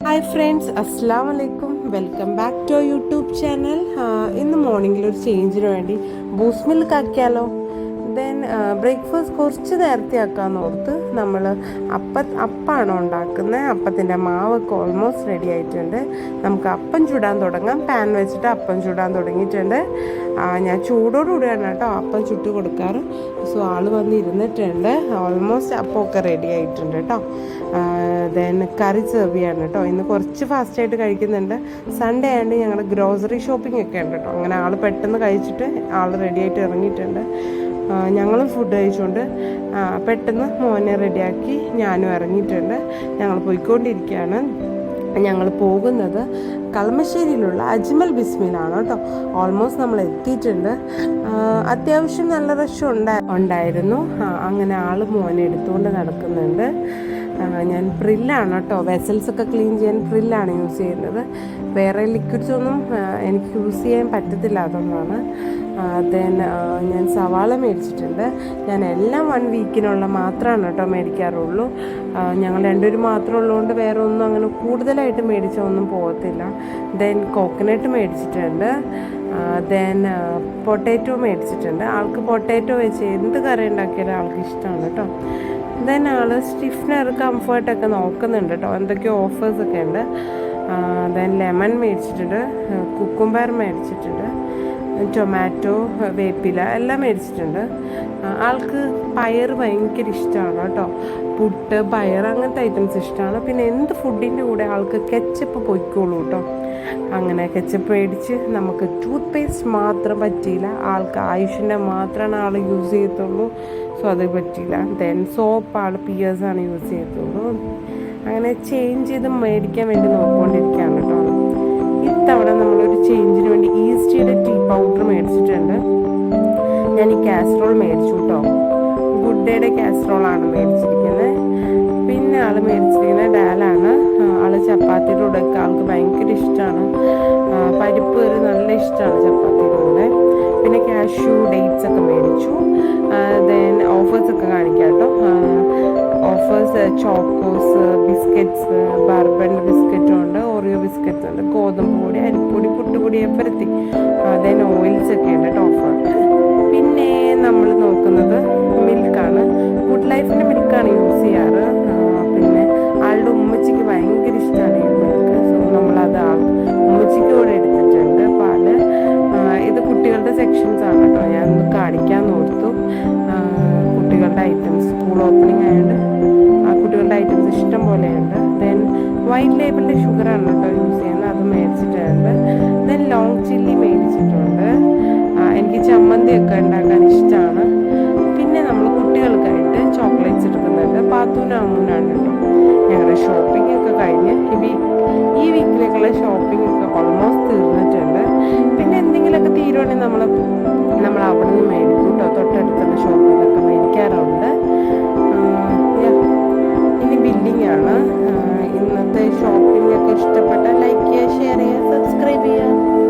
Hi friends, അസ്സാം വലൈക്കും. Welcome back to YouTube channel. ഇന്ന് മോർണിംഗിൽ ഒരു ചേഞ്ചിന് വേണ്ടി ബൂസ്റ്റ് മിൽക്ക് ആക്കിയാലോ. ദെൻ ബ്രേക്ക്ഫാസ്റ്റ് കുറച്ച് നേരത്തെ ആക്കാമെന്ന് ഓർത്ത് നമ്മൾ അപ്പമാണ് ഉണ്ടാക്കുന്നത്. അപ്പത്തിൻ്റെ മാവൊക്കെ ഓൾമോസ്റ്റ് റെഡി ആയിട്ടുണ്ട്. നമുക്ക് അപ്പം ചുടാൻ തുടങ്ങാം. പാൻ വെച്ചിട്ട് അപ്പം ചുടാൻ തുടങ്ങിയിട്ടുണ്ട്. ഞാൻ ചൂടോടുകൂടിയാണ് കേട്ടോ അപ്പം ചുട്ട് കൊടുക്കാറ്. സോ ആൾ വന്ന് ഇരുന്നിട്ടുണ്ട്. ഓൾമോസ്റ്റ് അപ്പമൊക്കെ റെഡി ആയിട്ടുണ്ട് കേട്ടോ. ദെൻ കറി സെർവ് ചെയ്യാണ് കേട്ടോ. ഇന്ന് കുറച്ച് ഫാസ്റ്റായിട്ട് കഴിക്കുന്നുണ്ട്. സൺഡേ ആയതുകൊണ്ട് ഞങ്ങൾ ഗ്രോസറി ഷോപ്പിംഗ് ഒക്കെ ഉണ്ട് കേട്ടോ. അങ്ങനെ ആൾ പെട്ടെന്ന് കഴിച്ചിട്ട് ആൾ റെഡി ആയിട്ട് ഇറങ്ങിയിട്ടുണ്ട്. ഞങ്ങളും ഫുഡ് കഴിച്ചുകൊണ്ട് പെട്ടെന്ന് മോനെ റെഡിയാക്കി ഞാനും ഇറങ്ങിയിട്ടുണ്ട്. ഞങ്ങൾ പോയിക്കൊണ്ടിരിക്കുകയാണ്. ഞങ്ങൾ പോകുന്നത് കളമശ്ശേരിയിലുള്ള അജ്മൽ ബിസ്മിലാണ് കേട്ടോ. ഓൾമോസ്റ്റ് നമ്മൾ എത്തിയിട്ടുണ്ട്. അത്യാവശ്യം നല്ല റഷ് ഉണ്ടായിരുന്നു. അങ്ങനെ ആൾ മോനെ എടുത്തുകൊണ്ട് നടക്കുന്നുണ്ട്. ഞാൻ പ്രില്ലാണ് കേട്ടോ. വെസൽസൊക്കെ ക്ലീൻ ചെയ്യാൻ പ്രില്ലാണ് യൂസ് ചെയ്യുന്നത്. വേറെ ലിക്വിഡ്സ് ഒന്നും എനിക്ക് യൂസ് ചെയ്യാൻ പറ്റത്തില്ല, അതുകൊണ്ടാണ്. ദെൻ ഞാൻ സവാള മേടിച്ചിട്ടുണ്ട്. ഞാൻ എല്ലാം 1 വീക്കിനുള്ള മാത്രമാണ് കേട്ടോ മേടിക്കാറുള്ളൂ. ഞങ്ങൾ രണ്ടുപേരും മാത്രം ഉള്ളതുകൊണ്ട് വേറെ ഒന്നും അങ്ങനെ കൂടുതലായിട്ട് മേടിച്ചാൽ ഒന്നും പോകത്തില്ല. ദെൻ കോക്കനട്ട് മേടിച്ചിട്ടുണ്ട്. ദെൻ പൊട്ടാറ്റോ മേടിച്ചിട്ടുണ്ട്. ആൾക്ക് പൊട്ടാറ്റോ വെച്ച് എന്ത് കറി ഉണ്ടാക്കിയാലും ആൾക്ക് ഇഷ്ടമാണ് കേട്ടോ. ദെൻ ആൾ സ്റ്റിഫ്നർ കംഫർട്ടൊക്കെ നോക്കുന്നുണ്ട് കേട്ടോ. എന്തൊക്കെയോ ഓഫേഴ്സൊക്കെ ഉണ്ട്. ദെൻ ലെമൺ മേടിച്ചിട്ടുണ്ട്. കുക്കുംബർ മേടിച്ചിട്ടുണ്ട്. ടൊമാറ്റോ, വേപ്പില എല്ലാം മേടിച്ചിട്ടുണ്ട്. ആൾക്ക് പയർ ഭയങ്കര ഇഷ്ടമാണ് കേട്ടോ. പുട്ട്, പയർ അങ്ങനത്തെ ഐറ്റംസ് ഇഷ്ടമാണ്. പിന്നെ എന്ത് ഫുഡിൻ്റെ കൂടെ ആൾക്ക് കെച്ചപ്പ് പൊയ്ക്കോളൂ കേട്ടോ. അങ്ങനെ കെച്ചപ്പ് മേടിച്ച്, നമുക്ക് ടൂത്ത് പേസ്റ്റ് മാത്രം പറ്റിയില്ല. ആൾക്ക് ആയുഷിൻ്റെ മാത്രമാണ് ആൾ യൂസ് ചെയ്യത്തുള്ളൂ. സോ അത് പറ്റിയില്ല. ദെൻ സോപ്പ് ആൾ പിയേഴ്സാണ് യൂസ് ചെയ്യത്തുള്ളൂ. അങ്ങനെ ചേഞ്ച് ചെയ്ത് മേടിക്കാൻ വേണ്ടി നോക്കിക്കൊണ്ടിരിക്കുകയാണ് കേട്ടോ. ഇത്തവണ നമ്മളൊരു ചേഞ്ചിന് വേണ്ടി ഈസ്റ്റയുടെ ടീ പൗഡർ മേടിച്ചിട്ടുണ്ട്. ഞാൻ ഈ കാസ്ട്രോൾ മേടിച്ചു കേട്ടോ. ഗുഡ് ഡേയുടെ കാസ്ട്രോളാണ് മേടിച്ചിരിക്കുന്നത്. പിന്നെ ആൾ മേടിച്ചിരിക്കുന്നത് ഡാലാണ്. ആൾ ചപ്പാത്തിയുടെ കൂടെയൊക്കെ ആൾക്ക് ഭയങ്കര ഇഷ്ടമാണ്. പരിപ്പ് കറി നല്ല ഇഷ്ടമാണ് ചപ്പാത്തിയുടെ കൂടെ. പിന്നെ കാഷ്യൂ, ഡേറ്റ്സ് ഒക്കെ മേടിച്ചു. ദെൻ ഓഫേഴ്സൊക്കെ കാണിക്കാം കേട്ടോ. ഓഫേഴ്സ് ചോക്കോസ്, ബിസ്ക്കറ്റ്സ്, ബർബൺ ബിസ്ക്കറ്റും ഉണ്ട്, ഓറിയോ ബിസ്ക്കറ്റ്സ് ഉണ്ട്, ഗോതമ്പ് പൊടി, അരിപ്പൊടി, പുട്ടുപൊടി, എപ്പരത്തി. ദെൻ ഓയിൽസ് ഒക്കെ ഉണ്ട് കേട്ടോ ഓഫർ. പിന്നെ നമ്മൾ നോക്കുന്നത് മിൽക്കാണ്. ഗുഡ് ലൈഫിൻ്റെ മിൽക്കാണ് യൂസ് ചെയ്യാറ്. പിന്നെ ആളുടെ ഉമ്മച്ചിക്ക് ഭയങ്കര ഇഷ്ടമാണ് ഈ മിൽക്ക്. സോ നമ്മളത് ഉമ്മച്ചിക്ക് കൂടെ എടുത്തിട്ടുണ്ട് പാല്. ഇത് കുട്ടികളുടെ സെക്ഷൻസ് ആണ് കേട്ടോ. ഞാൻ ഒന്ന് കാണിക്കാൻ ഓർത്തു. കുട്ടികളുടെ ഐറ്റംസ് സ്കൂൾ ഓപ്പണിംഗ് ആയതുകൊണ്ട് കുട്ടികളുടെ ഐറ്റംസ് ഇഷ്ടം പോലെയുണ്ട്. ദെൻ വൈറ്റ് ലേബിളിൻ്റെ ഷുഗറാണ് കേട്ടോ യൂസ് ചെയ്യുന്നത്. അത് മേടിച്ചിട്ടുണ്ട്. ദെൻ ലോങ് ചില്ലി മേടിച്ചിട്ടുണ്ട്. എനിക്ക് ചമ്മന്തിയൊക്കെ ഉണ്ടാക്കാൻ ഇഷ്ടമാണ്. പിന്നെ നമ്മൾ കുട്ടികൾക്കായിട്ട് ചോക്ലേറ്റ്സ് എടുക്കുന്നുണ്ട്. പാത്തൂനും അമ്മൂനാണ് കേട്ടോ. ഞങ്ങളുടെ ഷോപ്പിംഗ് ഒക്കെ കഴിഞ്ഞ് ഈ വീക്കിലേക്കുള്ള ഷോപ്പിംഗ് ഒക്കെ ഓൾമോസ്റ്റ് തീർന്നിട്ടുണ്ട്. പിന്നെ എന്തെങ്കിലുമൊക്കെ തീരുവാണെങ്കിൽ നമ്മൾ